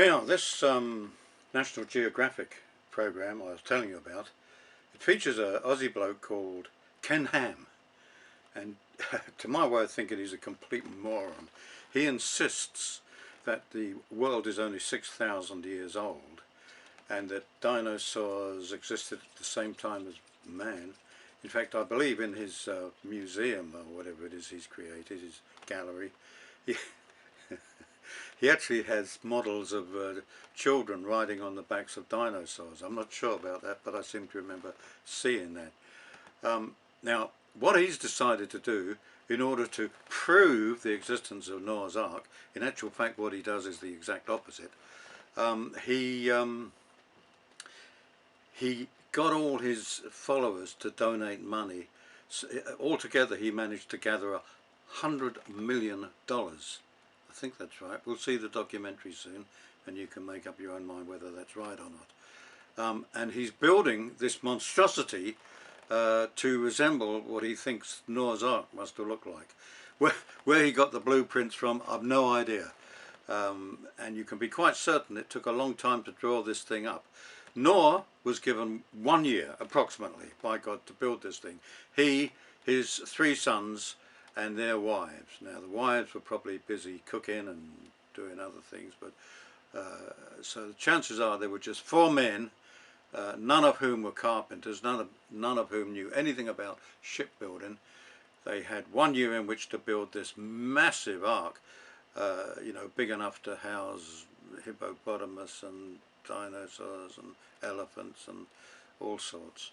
Now, this National Geographic program I was telling you about, it features a Aussie bloke called Ken Ham, and to my way of thinking he's a complete moron. He insists that the world is only 6,000 years old and that dinosaurs existed at the same time as man. In fact, I believe in his museum or whatever it is he's created, his gallery, he actually has models of children riding on the backs of dinosaurs. I'm not sure about that, but I seem to remember seeing that. Now, what he's decided to do in order to prove the existence of Noah's Ark, in actual fact what he does is the exact opposite. He got all his followers to donate money. Altogether he managed to gather $100 million. I think that's right. We'll see the documentary soon and you can make up your own mind whether that's right or not. And he's building this monstrosity to resemble what he thinks Noah's Ark must have looked like. Where he got the blueprints from, I've no idea. And you can be quite certain it took a long time to draw this thing up. Noah was given 1 year approximately by God to build this thing. He, his 3 sons and their wives. Now the wives were probably busy cooking and doing other things, but so the chances are there were just 4 men, none of whom were carpenters, none of whom knew anything about shipbuilding. They had 1 year in which to build this massive ark, you know, big enough to house hippopotamus and dinosaurs and elephants and all sorts.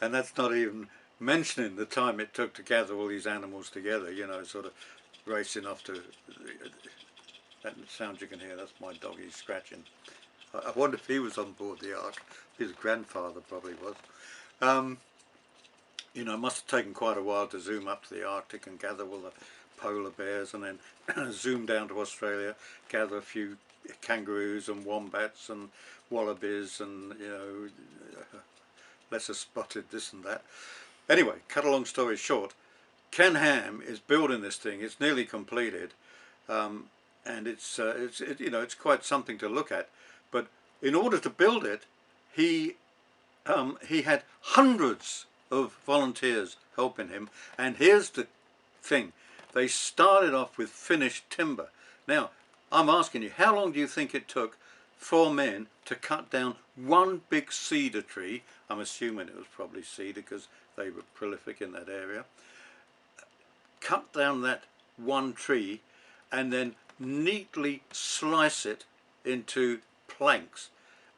And that's not even mentioning the time it took to gather all these animals together, you know, sort of racing off to, that sound you can hear, that's my doggy scratching. I wonder if he was on board the ark. His grandfather probably was. You know, it must have taken quite a while to zoom up to the Arctic and gather all the polar bears, and then zoom down to Australia, gather a few kangaroos and wombats and wallabies and, you know, lesser spotted this and that. Anyway, cut a long story short, Ken Ham is building this thing. It's nearly completed, and it's you know, it's quite something to look at. But in order to build it, he had hundreds of volunteers helping him. And here's the thing: they started off with finished timber. Now, I'm asking you, how long do you think it took 4 men to cut down one big cedar tree? I'm assuming it was probably cedar because they were prolific in that area. Cut down that one tree and then neatly slice it into planks.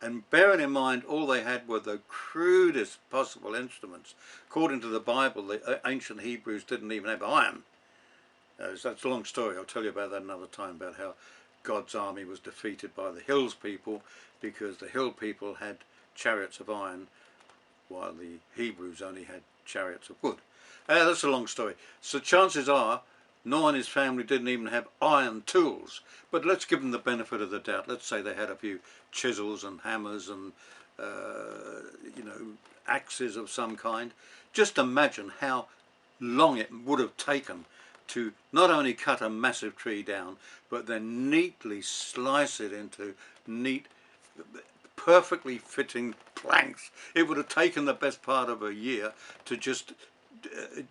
And bearing in mind all they had were the crudest possible instruments. According to the Bible, the ancient Hebrews didn't even have iron. That's a long story. I'll tell you about that another time, about how God's army was defeated by the Hills people because the Hill people had chariots of iron while the Hebrews only had chariots of wood. That's a long story. So chances are Noah and his family didn't even have iron tools, but let's give them the benefit of the doubt. Let's say they had a few chisels and hammers and you know, axes of some kind. Just imagine how long it would have taken to not only cut a massive tree down, but then neatly slice it into neat, perfectly fitting planks. It would have taken the best part of a year to just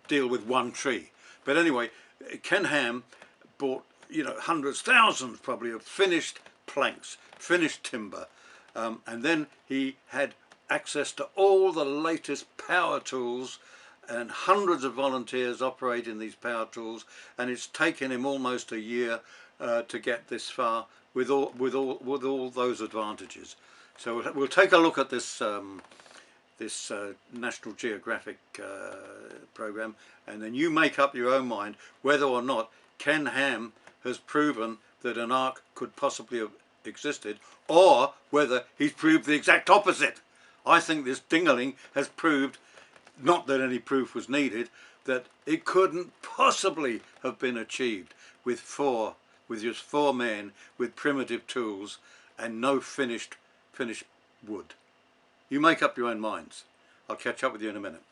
deal with one tree. But anyway, Ken Ham bought, you know, hundreds, thousands probably of finished planks, finished timber, and then he had access to all the latest power tools and hundreds of volunteers operating these power tools, and it's taken him almost a year to get this far with all those advantages. So we'll take a look at this this National Geographic program, and then you make up your own mind whether or not Ken Ham has proven that an ark could possibly have existed, or whether he's proved the exact opposite. I think this dingaling has proved, not that any proof was needed, that it couldn't possibly have been achieved with just 4 men with primitive tools and no finished wood. You make up your own minds. I'll catch up with you in a minute.